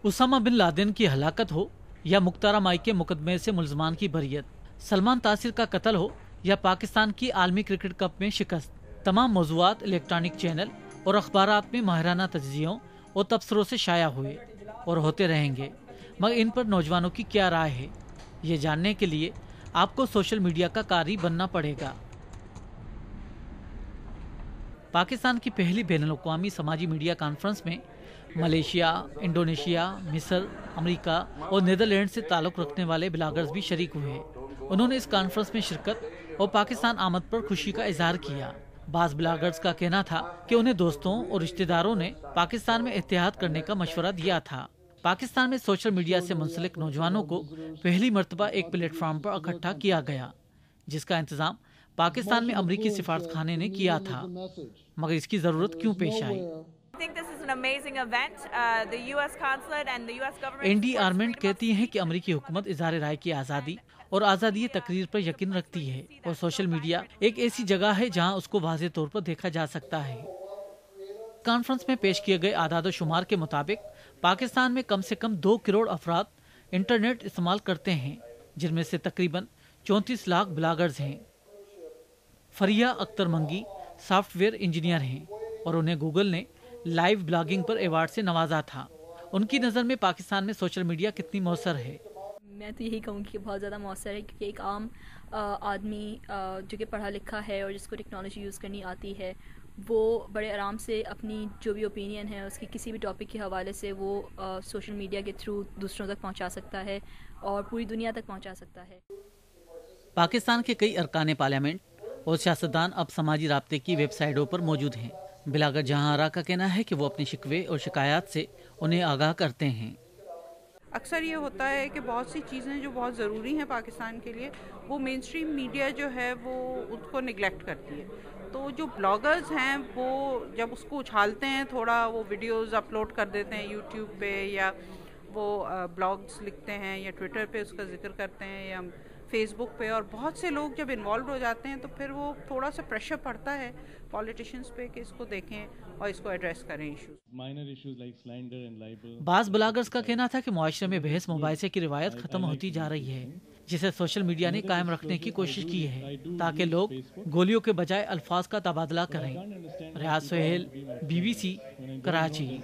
Usama bin Laden کی ہلاکت ہو یا مختارہ مائی کے مقدمے سے ملزمان کی بریت، سلمان تاثر کا قتل ہو یا پاکستان کی عالمی کرکٹ کپ میں شکست، تمام موضوعات الیکٹرانک چینل اور اخبارات میں ماہرانہ تجزیوں اور تبصروں سے شائع ہوئے اور ہوتے رہیں گے، مگر ان پر نوجوانوں کی کیا رائے ہے، یہ جاننے کے لیے آپ کو سوشل میڈیا کا قاری بننا پڑے گا۔ پاکستان کی پہلی بین الاقوامی سماجی میڈیا کانفرنس میں ملیشیا، انڈونیشیا، مصر، امریکہ اور نیدرلینڈ سے تعلق رکھنے والے بلاگرز بھی شریک ہوئے۔ انہوں نے اس کانفرنس میں شرکت اور پاکستان آمد پر خوشی کا اظہار کیا۔ بعض بلاگرز کا کہنا تھا کہ انہیں دوستوں اور رشتہ داروں نے پاکستان میں اتحاد کرنے کا مشورہ دیا تھا۔ پاکستان میں سوشل میڈیا سے منسلک نوجوانوں کو پہلی مرتبہ ایک پلیٹ فارم پر اکٹھا کیا گیا، جس کا انتظام پاکستان میں امریکی سفارت خانے نے کیا تھا، مگر اس کی ضرورت کیوں پیش آئی؟ اینڈی آرمنڈ کہتی ہیں کہ امریکی حکومت اظہار رائے کی آزادی اور آزادی تقریر پر یقین رکھتی ہے، اور سوشل میڈیا ایک ایسی جگہ ہے جہاں اس کو واضح طور پر دیکھا جا سکتا ہے۔ کانفرنس میں پیش کیے گئے اعداد و شمار کے مطابق پاکستان میں کم سے کم 2 کروڑ افراد انٹرنیٹ استعمال کرتے ہیں، جن میں سے تقریباً 34 لاکھ بلاگرز ہیں۔ فریہ اختر منگی سافٹ ویئر انجینئر ہیں اور انہیں گوگل نے لائیو بلاگنگ پر ایوارڈ سے نوازا تھا۔ ان کی نظر میں پاکستان میں سوشل میڈیا کتنی مؤثر ہے؟ میں تو یہی کہوں گی کہ بہت زیادہ مؤثر ہے، کیونکہ ایک عام آدمی جو کہ پڑھا لکھا ہے اور جس کو ٹیکنالوجی یوز کرنی آتی ہے، وہ بڑے آرام سے اپنی جو بھی اوپینین ہے اس کی کسی بھی ٹاپک کے حوالے سے وہ سوشل میڈیا کے تھرو دوسروں تک پہنچا سکتا ہے اور پوری دنیا تک پہنچا سکتا ہے۔ پاکستان کے کئی ارکان پارلیمنٹ اور سیاستدان اب سماجی رابطے کی ویب سائٹوں پر موجود ہیں۔ بلاگر جہاں آرا کا کہنا ہے کہ وہ اپنے شکوے اور شکایات سے انہیں آگاہ کرتے ہیں۔ اکثر یہ ہوتا ہے کہ بہت سی چیزیں جو بہت ضروری ہیں پاکستان کے لیے، وہ مین سٹریم میڈیا جو ہے وہ ان کو نگلیکٹ کرتی ہے، تو جو بلاگرز ہیں وہ جب اس کو اچھالتے ہیں، تھوڑا وہ ویڈیوز اپلوڈ کر دیتے ہیں یوٹیوب پہ، یا وہ بلاگز لکھتے ہیں یا ٹویٹر پہ اس کا ذکر کرتے ہیں یا فیس بک پہ، اور بہت سے لوگ جب انوالو ہو جاتے ہیں تو پھر وہ تھوڑا سا پریشر پڑتا ہے پولیٹیشنز پہ کہ اس کو دیکھیں اور اس کو ایڈریس کریں ایشوز۔ بعض بلاگرز کا کہنا تھا کہ معاشرے میں بحث مباحثے کی روایت ختم ہوتی جا رہی ہے، جسے سوشل میڈیا نے قائم رکھنے کی کوشش کی ہے تاکہ لوگ گولیوں کے بجائے الفاظ کا تبادلہ کریں۔ ریاض سہیل، BBC، کراچی۔